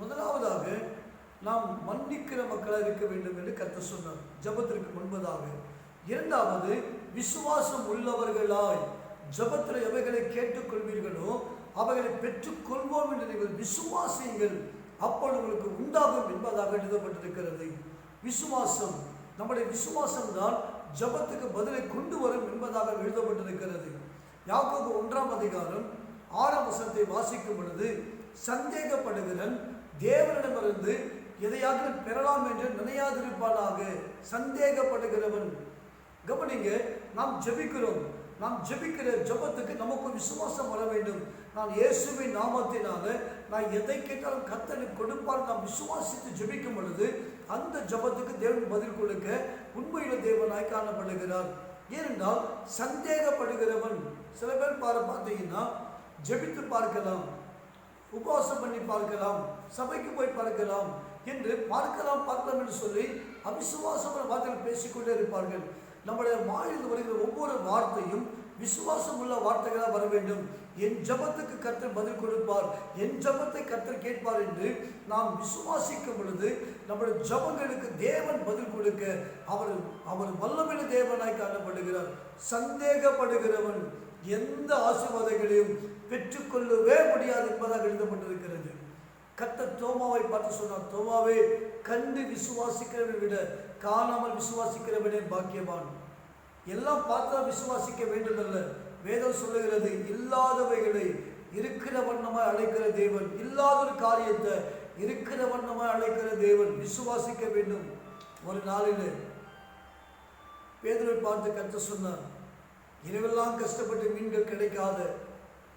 முதலாவதாக நாம் மன்னிக்கிற மக்களாக இருக்க வேண்டும் என்று கர்த்தர் சொன்னார் ஜெபத்திற்கு முன்பதாக. இரண்டாவது, விசுவாசம் உள்ளவர்களாய் ஜெபத்தில் எவைகளை கேட்டுக்கொள்வீர்களோ அவைகளை பெற்றுக்கொள்வோம் என்று நீங்கள் விசுவாசியுங்கள், அப்பொழுது உங்களுக்கு உண்டாகும் என்பதாக எழுதப்பட்டிருக்கிறது. விசுவாசம், நம்முடைய விசுவாசம் தான் ஜெபத்துக்கு பதிலை கொண்டு வரும் என்பதாக எழுதப்பட்டிருக்கிறது. யாக்கோபு 1ஆம் அதிகாரம் 6ஆம் வசனத்தை வாசிக்கும் பொழுது, சந்தேகப்படுகிறன் தேவனிடமிருந்து எதையாக பெறலாம் என்று நினையாதிருப்பானாக. சந்தேகப்படுகிறவன். கவனிங்க, நாம் ஜெபிக்கிறோம். நாம் ஜெபிக்கிற ஜெபத்துக்கு நமக்கு விசுவாசம் வர வேண்டும். நான் இயேசுவின் நாமத்தினால நான் எதை கேட்டாலும் கர்த்தர் கொடுப்பார் நாம் விசுவாசித்து ஜெபிக்கும் பொழுது அந்த ஜெபத்துக்கு தேவன் பதில் கொடுக்க உண்மையில தேவனாய் காணப்படுகிறார். ஏனென்றால் சந்தேகப்படுகிறவன், சில பேர் பார்த்தீங்கன்னா ஜெபித்து பார்க்கலாம், உபவாசம் பண்ணி பார்க்கலாம், சபைக்கு போய் பார்க்கலாம் என்று பார்க்கலாம் என்று சொல்லி அவிசுவாசமான வார்த்தைகள் பேசிக்கொண்டே இருப்பார்கள். நம்முடைய வாயில் வருகிற ஒவ்வொரு வார்த்தையும் விசுவாசம் உள்ள வார்த்தைகளாக வர வேண்டும். என் ஜெபத்துக்கு கர்த்தர் பதில் கொடுப்பார், என் ஜெபத்தை கர்த்தர் கேட்பார் என்று நாம் விசுவாசிக்கும் பொழுது நம்முடைய ஜெபங்களுக்கு தேவன் பதில் கொடுக்க அவர் வல்லமையுள்ள தேவனாய் காணப்படுகிறார். சந்தேகப்படுகிறவன் எந்த ஆசீர்வாதங்களையும் பெற்றுக்கொள்ளவே முடியாது என்பதாக எழுதப்பட்டிருக்கிறது. கர்த்தர் தோமாவை பார்த்து சொன்னார், தோமாவே, கண்டு விசுவாசிக்கிறவனை விட காணாமல் விசுவாசிக்கிறவனே பாக்கியவான். எல்லாம் பார்த்தா விசுவாசிக்க வேண்டும் அல்ல, வேதம் சொல்லுகிறது இல்லாதவைகளை இருக்கிற வண்ணமாய் அழைக்கிற தேவன், இல்லாத ஒரு காரியத்தை இருக்கிற வண்ணமாய் அழைக்கிற தேவன். விசுவாசிக்க வேண்டும். ஒரு நாளில் பேதுருவை பார்த்து கர்த்தர் சொன்னார், இரவெல்லாம் கஷ்டப்பட்டு மீன்கள் கிடைக்காத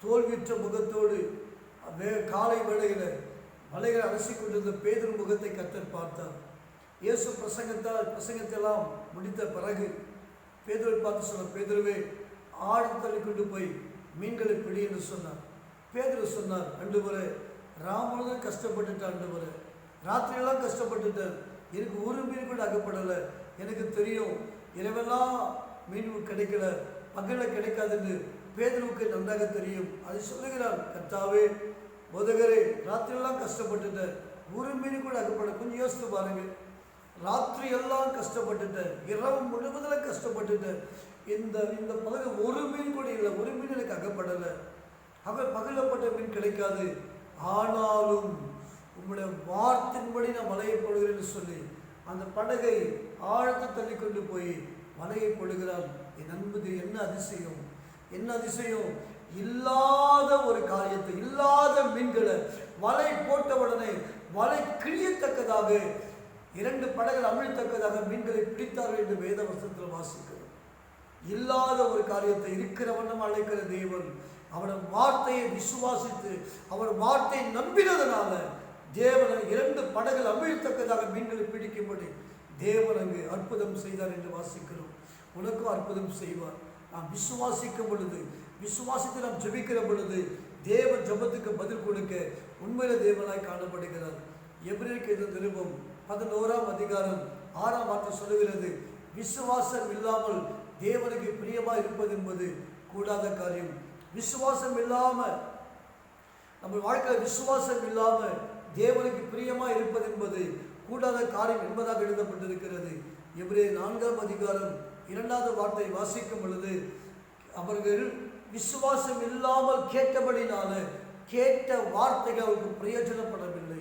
தோல்வியுற்ற முகத்தோடு காலை வேளையில் மலைகளை அலசி கொண்டிருந்த பேதுரு முகத்தை கர்த்தர் பார்த்தார். இயேசு பிரசங்கத்தெல்லாம் முடித்த பிறகு பேதுருவை பார்த்து சொன்னார், பேதுருவே, ஆழ தள்ளி கொண்டு போய் மீன்களை பிடி என்று சொன்னார். பேதுரு சொன்னார், ஆண்டவரே, ராமனும் கஷ்டப்பட்டுட்டேன், ஆண்டவரே, ராத்திரியெல்லாம் கஷ்டப்பட்டுட்டேன், எனக்கு ஒரு மீன் கூட அகப்படலை. எனக்கு தெரியும் இரவெல்லாம் மீன் கிடைக்கல, பகலில் கிடைக்காதுன்னு பேதுருவுக்கு நன்றாக தெரியும். அதை சொல்லுகிறார், கர்த்தாவே, போதகரே, ராத்திரியெல்லாம் கஷ்டப்பட்டுட்டேன், ஒரு மீன் கூட அகப்பட. கொஞ்சம் யோசித்து பாருங்க, ராத்திரி எல்லாம் கஷ்டப்பட்டுட்டேன், இரவு முழுவதில் கஷ்டப்பட்டுட்டேன், இந்த பகல் ஒரு மீன் கூட இல்லை, ஒரு மீன் எனக்கு அகப்படலை, பகலப்பட்ட மீன் கிடைக்காது, ஆனாலும் உங்களுடைய வார்த்தையின்படி நான் மலையை போடுகிறேன்னு சொல்லி அந்த படகை ஆழத்தை தள்ளி கொண்டு போய் மலையை போடுகிறார். என் அன்பு, என்ன அதிசயம், என்ன அதிசயம்! இல்லாத ஒரு காரியத்தை, இல்லாத மீன்களை வலை போட்டவுடனே வலை கிழியத்தக்கதாக 2 படகுகள் அமிழ்த்தக்கதாக மீன்களை பிடித்தார்கள் என்று வேத வசனத்தில் வாசிக்கிறோம். இல்லாத ஒரு காரியத்தை இருக்கிற வண்ணம் அழைக்கிற தேவன், அவருடைய வார்த்தையை விசுவாசித்து அவர் வார்த்தையை நம்பினதனால தேவன் 2 படகுகள் அமிழ்த்தக்கதாக மீன்களை பிடிக்கும்படி தேவன் அங்கு அற்புதம் செய்தார் என்று வாசிக்கிறோம். உனக்கும் அற்புதம் செய்வார். நாம் விசுவாசிக்கும் பொழுது, விசுவாசித்து நாம் ஜெபிக்கிற பொழுது தேவன் ஜெபத்துக்கு பதில் கொடுக்க உண்மையில தேவனாய் காணப்படுகிறார். எபிரேயருக்கு எழுதின நிருபம் 11ஆம் அதிகாரம் 6ஆம் வார்த்தை சொல்லுகிறது, விசுவாசம் இல்லாமல் தேவனுக்கு பிரியமாக இருப்பது என்பது கூடாத காரியம். விசுவாசம் இல்லாமல் நம்ம வாழ்க்கையில் விசுவாசம் இல்லாமல் தேவனுக்கு பிரியமாக இருப்பது என்பது கூடாத காரியம் என்பதாக எழுதப்பட்டிருக்கிறது. எபிரேயர் 4ஆம் அதிகாரம் 2வது வார்த்தை வாசிக்கும் பொழுது, அவர்கள் விசுவாசம் இல்லாமல் கேட்டபடினால கேட்ட வார்த்தைகள் அவருக்கு பிரயோஜனப்படவில்லை.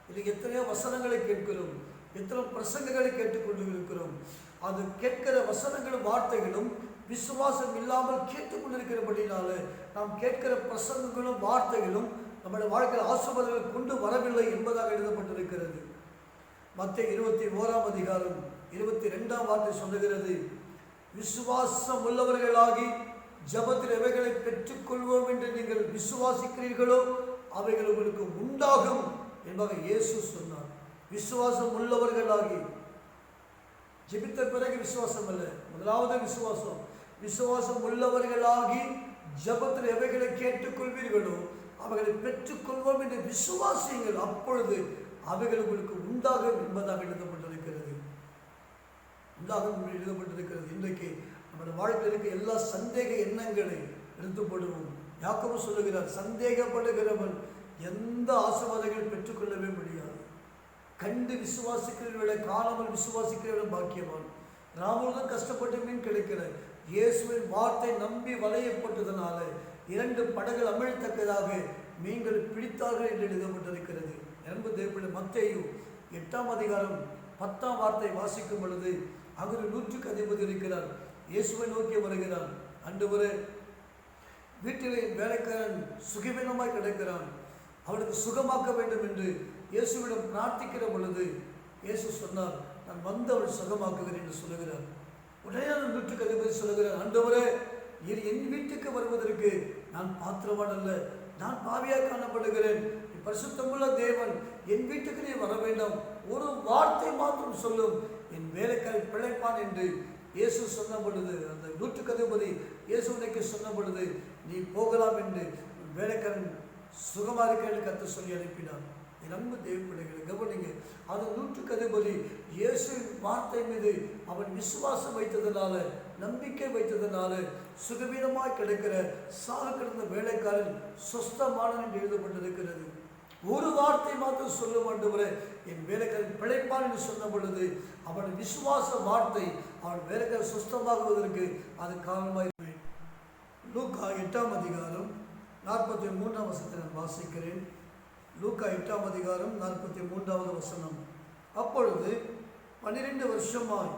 இது எத்தனையோ வசனங்களை கேட்கிறோம், எத்தனை பிரசங்கங்களை கேட்டுக்கொண்டு இருக்கிறோம். அது கேட்கிற வசனங்களும் வார்த்தைகளும் விசுவாசம் இல்லாமல் கேட்டுக்கொண்டிருக்கிறபடினால நாம் கேட்கிற பிரசங்கங்களும் வார்த்தைகளும் நம்முடைய வாழ்க்கையில் ஆசீர்வாதங்களை கொண்டு வரவில்லை என்பதாக எழுதப்பட்டிருக்கிறது. மத்தேயு 21ஆம் அதிகாரம் 22ஆம் வார்த்தை சொல்லுகிறது, விசுவாசம் உள்ளவர்களாகி ஜபத்தில் எவைகளை பெற்றுக்கொள்வோம் என்று நீங்கள் விசுவாசிக்கிறீர்களோ அவைகள் உங்களுக்கு உண்டாகும் என்பதாக இயேசு சொன்னார். விசுவாசம் உள்ளவர்களாகி, ஜெபித்த பிறகு விசுவாசம் அல்ல, முதலாவது விசுவாசம். விசுவாசம் உள்ளவர்களாகி ஜபத்தில் எவைகளை கேட்டுக்கொள்வீர்களோ அவைகளை பெற்றுக்கொள்வோம் என்று விசுவாசியுங்கள், அப்பொழுது அவைகள் உங்களுக்கு உண்டாகும் என்பதாக எழுதப்பட்டிருக்கிறது. இன்றைக்கு நம்முடைய வாழ்க்கையில் இருக்க எல்லா சந்தேக எண்ணங்களை எடுத்து போடுவோம். யாக்கோபு சொல்லுகிறார், சந்தேகப்படுகிறவன் எந்த ஆசீர்வாதங்களை பெற்றுக்கொள்ளவே முடியாது. கண்டு விசுவாசிக்கிறவர்களை காணாமல் விசுவாசிக்கிறவர்கள் பாக்கியவான். ராமுடன் கஷ்டப்பட்டு மீன் கிடைக்கல, இயேசுவின் வார்த்தை நம்பி வளையப்பட்டதனால 2 படகுகள் அமிழ்த்தக்கதாக மீன்கள் பிடித்தார்கள் என்று எழுதப்பட்டிருக்கிறது. என்பது தேவனுடைய மத்தேயு 8ஆம் அதிகாரம் 10ஆம் வார்த்தை வாசிக்கும் பொழுது அங்கு 100க்கு அதிபதி இருக்கிறார். இயேசுவை நோக்கி வருகிறான். ஆண்டவரே, வீட்டிலே வேலைக்காரன் சுகவீனமாய் கிடக்கிறான், அவனுக்கு சுகமாக்க வேண்டும் என்று இயேசுவிடம் பிரார்த்திக்கிற பொழுது இயேசு சொன்னார், நான் வந்து அவள் சுகமாக்குகிறேன் என்று சொல்லுகிறார். உடனே 100க்கு அதிபதி சொல்லுகிறார், ஆண்டவரே, நீர் என் வீட்டுக்கு வருவதற்கு நான் பாத்திரவான் அல்ல, நான் பாவியாக காணப்படுகிறேன், பரிசுத்தமுள்ள தேவன், என் வீட்டுக்கு நீ வர வேண்டாம், ஒரு வார்த்தை மாத்திரம் சொல்லும், என் வேலைக்காரன் பிழைப்பான் என்று இயேசு சொன்ன பொழுது, அந்த 100க்கு அதிபதி இயேசுவுக்கு சொன்ன பொழுது, நீ போகலாம் என்று வேலைக்காரன் சுகமாக இருக்க கர்த்தர் சொல்லி அனுப்பினார். என் அன்பு தேவ பிள்ளைகளை கவனிங்க, அது 100க்கு அதிபதி இயேசுவின் வார்த்தை மீது அவன் விசுவாசம் வைத்ததனால, நம்பிக்கை வைத்ததனால சுகவீனமாய் கிடைக்கிற சாக கிடந்த வேலைக்காரன் சொஸ்தமானன் என்று எழுதப்பட்டிருக்கிறது. ஒரு வார்த்தை மாத்திரம் சொல்ல ஆண்டவரே, என் வேலைக்காரன் பிழைப்பான் என்று சொன்ன பொழுது அவன் விசுவாச வார்த்தை அவன் வேலைக்காரன் சுஸ்தமாகுவதற்கு அது காரணமாக. லூக்கா 8ஆம் அதிகாரம் 43ஆம் வசனத்தை நான் வாசிக்கிறேன். லூக்கா 8ஆம் அதிகாரம் 43வது வசனம். அப்பொழுது 12 வருஷமாய்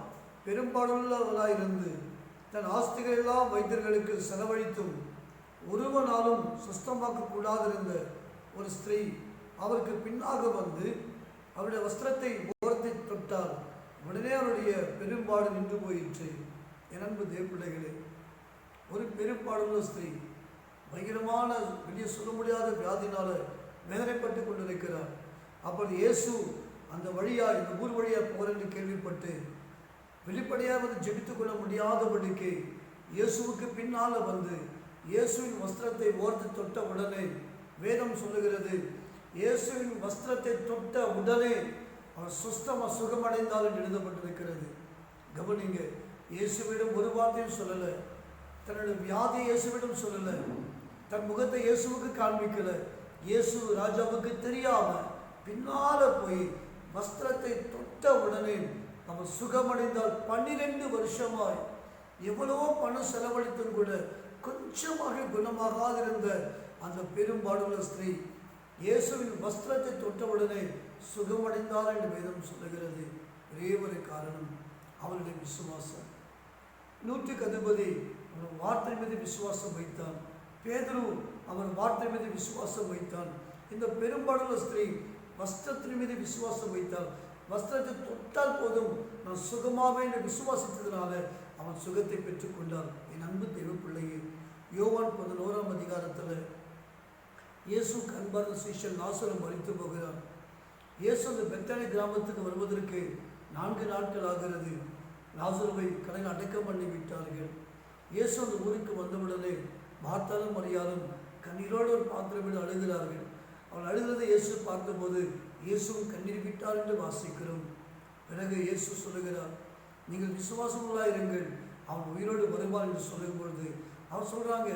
பெரும்பாடுள்ளவராயிருந்து தன் ஆஸ்திகள் எல்லாம் வைத்தியர்களுக்கு செலவழித்தும் ஒருவனாலும் சுஸ்தமாக்க கூடாதிருந்த ஒரு ஸ்திரீ அவருக்கு பின்னாக வந்து அவருடைய வஸ்திரத்தை ஓரத்தை தொட்டால் உடனே அவருடைய பெரும்பாடு நின்று போயிற்று. என் அன்பு தேவப்பிள்ளைகளே, ஒரு பெரும்பாடுள்ள ஸ்திரீ பயங்கரமான வெளியே சொல்ல முடியாத வியாதினால வேதனைப்பட்டு கொண்டிருக்கிறார். அப்பொழுது இயேசு அந்த வழியாக, இந்த ஊர் வழியாக போகிற என்று கேள்விப்பட்டு வெளிப்படையாக வந்து ஜெபித்துக் கொள்ள முடியாதபடிக்கு இயேசுவுக்கு பின்னால் வந்து இயேசுவின் வஸ்திரத்தை ஓர்த்து தொட்ட உடனே வேதம் சொல்லுகிறது, இயேசுவின் வஸ்திரத்தை தொட்ட உடனே அவர் சுகமடைந்தால் என்று எழுதப்பட்டிருக்கிறது. கவனிங்க, இயேசுவிடம் ஒரு வார்த்தையும் சொல்லலை, தன்னுடைய வியாதியை இயேசுவிடம் சொல்லலை, தன் முகத்தை இயேசுவுக்கு காண்பிக்கல. இயேசு ராஜாவுக்கு தெரியாம பின்னால போய் வஸ்திரத்தை தொட்ட உடனே அவர் சுகமடைந்தால் 12 வருஷமாய் எவ்வளவோ பணம் செலவழித்தும் கூட கொஞ்சமாக குணமாகாதிருந்த அந்த பெரும்பாடுள்ள ஸ்திரீ இயேசுவின் வஸ்திரத்தை தொட்டவுடனே சுகமடைந்தார் என்று வேதம் சொல்லுகிறது. ஒரே ஒரு காரணம், அவருடைய விசுவாசம். 100க்கு அதிபதி அவர் வார்த்தை மீது விசுவாசம் வைத்தான். பேதுரு அவர் வார்த்தை மீது விசுவாசம் வைத்தான். இந்த பெரும்பாடுள்ள ஸ்திரீ வஸ்திரத்தின் மீது விசுவாசம் வைத்தார். வஸ்திரத்தை தொட்டால் போதும் நான் சுகமாவே என்று விசுவாசித்ததுனால அவன் சுகத்தை பெற்றுக்கொண்டார். என் அன்பு தெய்வ பிள்ளையே, யோவான் 11ஆம் அதிகாரத்தில் இயேசுக்கு அன்பார்ந்த சீஷன் லாசரு மரித்து போகிறார். இயேசு அந்த பெத்தானி கிராமத்துக்கு வருவதற்கு 4 நாட்கள் ஆகிறது. லாசருவை கடையில் அடக்கம் பண்ணி விட்டார்கள். இயேசு அந்த ஊருக்கு வந்தவுடனே மார்த்தாலும் மரியாளும் கண்ணீரோடு ஒரு பாத்திரம் விட அழுகிறார்கள். அவள் அழுகிறதை இயேசு பார்த்தபோது இயேசுவும் கண்ணீர் விட்டார் என்று வாசிக்கிறோம். பிறகு இயேசு சொல்லுகிறார், நீங்கள் விசுவாசமுள்ளாயிருங்கள், அவன் உயிரோடு வருவான் என்று சொல்லும் பொழுது அவர் சொல்கிறாங்க,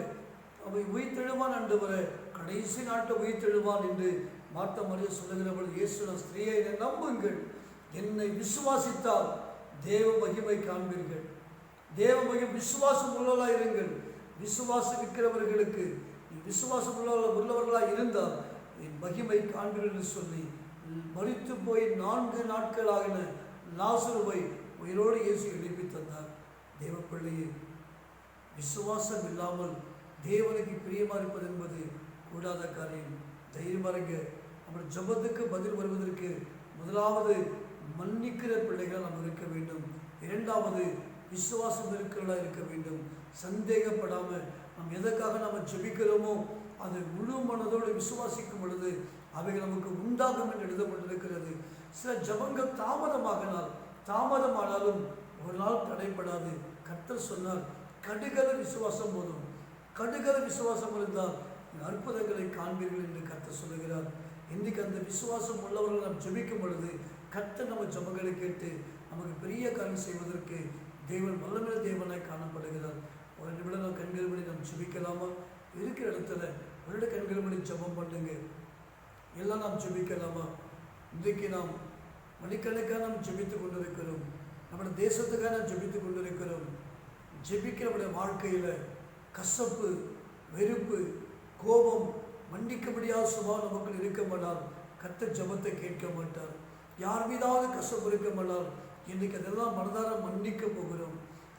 அவன் உயிர்த்தெழுவான் ஆண்டவரே, கடைசி நாட்டை உயிர்த்தெழுவான் என்று மார்த்தா மரியா சொல்லுகிற பொழுது இயேசு, ஸ்திரீயை நம்புங்கள், என்னை விசுவாசித்தால் தேவ மகிமை காண்பீர்கள். தேவ மகிமை விசுவாசம் உள்ளவர்களாயிருங்கள். விசுவாசிக்கிறவர்களுக்கு விசுவாசம் உள்ளவர்களாக இருந்தால் என் மகிமை காண்பீர்கள் என்று சொல்லி மரித்து போய் 4 நாட்களாகின லாசருவை உயிரோடு இயேசு எழுப்பி தந்தார். தேவ பிள்ளையே, விசுவாசம் இல்லாமல் தேவனுக்கு பிரியமாக இருப்பது என்பது கூடாத காரியம். தைரியமாக இருங்க. நம்ம ஜபத்துக்கு பதில் வருவதற்கு முதலாவது மன்னிக்கிற பிள்ளைகள் நாம் இருக்க வேண்டும். 2வது விசுவாசம் இருக்கிறதா இருக்க வேண்டும். சந்தேகப்படாமல் நாம் எதற்காக நாம் ஜெபிக்கிறோமோ அதை முழு மனதோடு விசுவாசிக்கும் பொழுது அவைகள் நமக்கு உண்டாகும் என்று எழுதப்பட்டிருக்கிறது. சில ஜபங்கள் தாமதமானாலும் ஒரு நாள் தடைப்படாது. கர்த்தர் சொன்னார், கடுகள விசுவாசம் போதும், கடுகள விசுவாசம் இருந்தால் அற்புதங்களை காண்பீர்கள் என்று கர்த்தர் சொல்லுகிறார். இன்றைக்கு அந்த விசுவாசம் உள்ளவர்கள் நாம் ஜெபிக்கும் பொழுது கர்த்தர் நம்ம ஜபங்களை கேட்டு நமக்கு பெரிய காரியம் செய்வதற்கு தேவன் வல்லமையுள்ள தேவனாய் காணப்படுகிறார். ஒரு நிமிடம் நாம் கண்கள் மணி நாம் ஜெபிக்கலாமா? இருக்கிற இடத்துல ஒரு கண்கள் மணி ஜபம் பண்ணுங்க. எல்லாம் நாம் ஜெபிக்கலாமா? இன்றைக்கு நாம் மணிக்கணக்காக நாம் ஜெபித்து கொண்டிருக்கிறோம். நம்முடைய தேசத்துக்காக நாம் ஜெபித்து கொண்டிருக்கிறோம். ஜெபிக்க நம்முடைய வாழ்க்கையில் கசப்பு, வெறுப்பு, கோபம், மன்னிக்க முடியாத சுபாவம் நமக்கு இருக்க மாட்டார். கர்த்தர் ஜெபத்தை கேட்க மாட்டார். யார் மீதாவது கசப்பு இருக்க மாட்டார். இன்றைக்கு அதெல்லாம் மனதார மன்னிக்க போகிறோம்.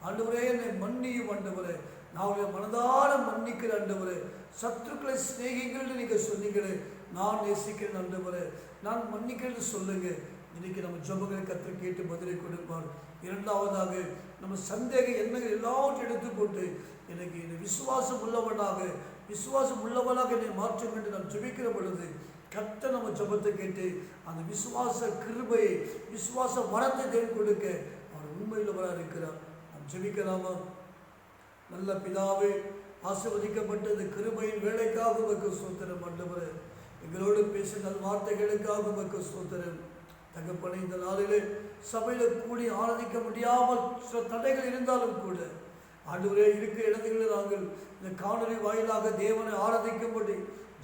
ஆண்டவரே, என்னை மன்னியும் ஆண்டவரே, நான் உங்களை மனதார மன்னிக்கிற ஆண்டவரே. சத்துருக்களை சிநேகிங்கள் நீங்கள் சொன்னீங்களே, நான் நேசிக்கிறேன் ஆண்டவரே, நான் மன்னிக்கிறேன்னு சொல்லுங்க. இன்னைக்கு நம்ம ஜெபங்களை கர்த்தர் கேட்டு பதிலை கொடுப்பார். இரண்டாவதாக நம்ம சந்தேக எண்ணங்கள் எல்லாவற்றையும் எடுத்து போட்டு எனக்கு இந்த விசுவாசம் உள்ளவனாக என்னை மாற்றும் என்று நாம் ஜெபிக்கிற பொழுது கர்த்தர் நம்ம ஜெபத்தை கேட்டு அந்த விசுவாச கிருபையை, விசுவாச வரத்தை தேடி கொடுக்க அவர் உண்மையுள்ளவராக இருக்கிறார். நாம் ஜெபிக்கலாமா? நல்ல பிதாவே, ஆசீர்வதிக்கப்பட்ட இந்த கிருபையின் வேலைக்காக உமக்கு ஸ்தோத்திரம் ஆண்டவரே. எங்களோடு பேசின வார்த்தைகளுக்காக உமக்கு ஸ்தோத்திரம் தகப்பனே. இந்த நாளிலே சபையில் கூடி ஆராதிக்க முடியாமல் சில தடைகள் இருந்தாலும் கூட ஆண்டவரே, இருக்கிற இடங்களில் நாங்கள் இந்த காணொலி வாயிலாக தேவனை ஆராதிக்கும்படி,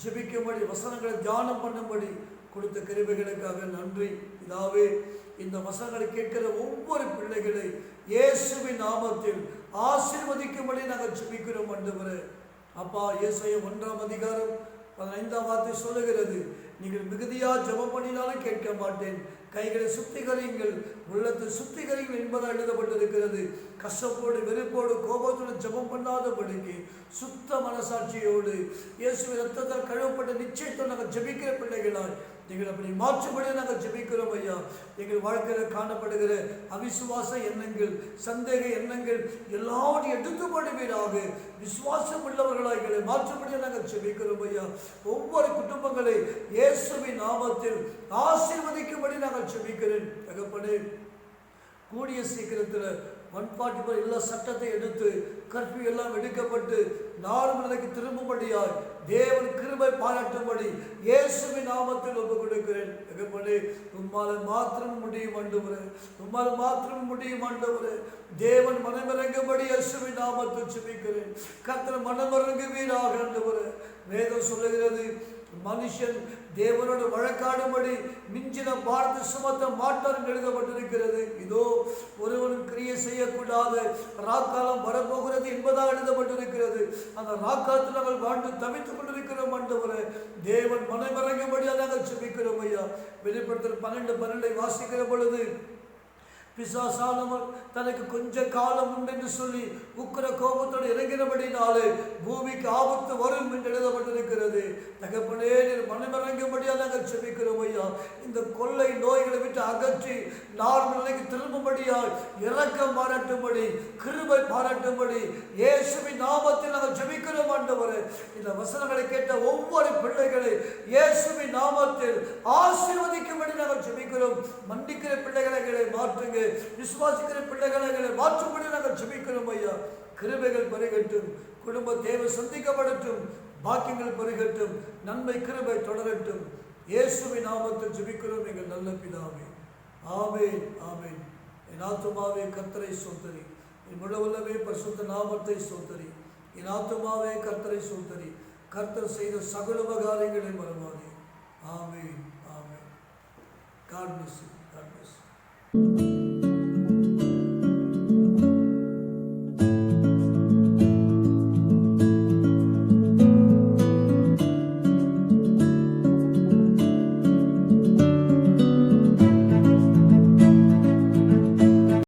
ஜெபிக்கும்படி, வசனங்களை தியானம் பண்ணும்படி கொடுத்த கிருபைகளுக்காக நன்றி பிதாவே. இந்த வசனங்களை கேட்கிற ஒவ்வொரு பிள்ளைகளை இயேசுவின் நாமத்தில் ஆசீர்வதிக்கும்படி நாங்கள் ஜெபிக்கிறோம் ஆண்டவரே. அப்பா, ஏசாயா 1:15 சொல்லுகிறது, நீங்கள் மிகுதியா ஜெபம் பண்ணினாலும் கேட்க மாட்டேன், கைகளை சுத்திகரியுங்கள், உள்ளத்தை சுத்திகரியுங்கள் என்பதாக எழுதப்பட்டிருக்கிறது. கசப்போடு, வெறுப்போடு, கோபத்தோடு ஜெபம் பண்ணாதபடிக்கு சுத்த மனசாட்சியோடு இயேசுவின் இரத்தத்தால் கழுவப்பட்ட நிச்சயத்தோடு நாங்கள் ஜெபிக்கிற பிள்ளைகளாய் நீங்கள் அப்படி மாற்றும்படியாக நாங்கள் ஜெபிக்கிறோம் ஐயா. எங்கள் வாழ்க்கையில் காணப்படுகிற அவிசுவாச எண்ணங்கள், சந்தேக எண்ணங்கள் எல்லாவற்றையும் எடுத்துப்படுவீராக. விசுவாசம் உள்ளவர்களாக எங்களை மாற்றும்படியாக நாங்கள் ஜெபிக்கிறோம் ஐயா. ஒவ்வொரு குடும்பங்களை இயேசுவின் நாமத்தில் ஆசீர்வதிக்கும்படி நாங்கள் ஜெபிக்கிறேன் தகப்பனே. கூடிய சீக்கிரத்தில் 144 எல்லா சட்டத்தை எடுத்து கர்ஃபியூ எல்லாம் எடுக்கப்பட்டு 4 மணிக்கு திரும்பும்படியாய் தேவன் கிருபை பாராட்டும்படி இயேசுவின் நாமத்தில் ஒப்புக் கொடுக்கிறேன் தகப்பனே. உம்மால் மாத்திரம் முடியும் ஆண்டவரே, உம்மால் மாத்திரம் முடியும் ஆண்டவரே. தேவன் மனமிறங்கும்படி இயேசுவின் நாமத்தில் ஜெபிக்கிறேன். கர்த்தர் மனமிறங்குவீராக ஆண்டவரே. வேதம் சொல்லுகிறது, மனுஷன் தேவனோடு வழக்காடும்படி மிஞ்சின பார்த்து சுமத்த மாட்டார் என்று எழுதப்பட்டிருக்கிறது. இதோ ஒருவனும் கிரியை செய்யக்கூடாத ராக்காலம் வரப்போகிறது என்பதாக எழுதப்பட்டிருக்கிறது. அந்த ராக்காலத்தில் நாங்கள் வாழ்ந்து தவித்துக் கொண்டிருக்கிறோம் ஆண்டவரே. தேவன் மனமிறங்கும்படியாக நாங்கள் ஜெபிக்கிறோம் ஐயா. வெளிப்படுத்தல் 12:12 வாசிக்கிற பொழுது, பிசாசானவன் தனக்கு கொஞ்ச காலம் உண்டு என்று சொல்லி உக்கிர கோபத்தோடு இறங்கினபடினாலே பூமிக்கு ஆபத்து வரும் என்று எழுதப்பட்டிருக்கிறது. தகப்பனே, நீர் மனமிறங்கும்படியாக நாங்கள் ஜெபிக்கிறோம் ஐயா. இந்த கொள்ளை நோய்களை விட்டு அகற்றி நார்மல் நிலைக்கு திரும்பும்படியால் இரக்கம் பாராட்டும்படி, கிருபை பாராட்டும்படி இயேசுவின் நாமத்தில் நாங்கள் ஜெபிக்கிறோம் ஆண்டவரே. இந்த வசனங்களை கேட்ட ஒவ்வொரு பிள்ளைகளை இயேசுவின் நாமத்தில் ஆசீர்வதிக்கும்படி நாங்கள் ஜெபிக்கிறோம். மன்னிக்கிற பிள்ளைகளை மாற்றுங்க, விசுவாசிக்கிற பிள்ளைகளை மாற்றும்படி நாங்கள் ஜெபிக்கிறோம் ஐயா. கிருபைகள் பெருகட்டும், குடும்ப தேவை சந்திக்கப்படட்டும், பாக்கியங்கள் பெருகட்டும், நன்மை கிருபை தொடரட்டும். இயேசுவின் நாமத்தில் ஜெபிக்கிறோம் எங்கள் நல்ல பிதாவே. ஆமென், ஆமென். என் ஆத்துமாவே கர்த்தரை ஸ்தோத்திரி, என் முழவல்லவே பரிசுத்த நாமத்தை ஸ்தோத்திரி. என் ஆத்துமாவே கர்த்தரை ஸ்தோத்திரி, கர்த்தர் செய்த சகல உபகாரங்களை மறவாதே. ஆமென், ஆமென். God bless you. God bless you.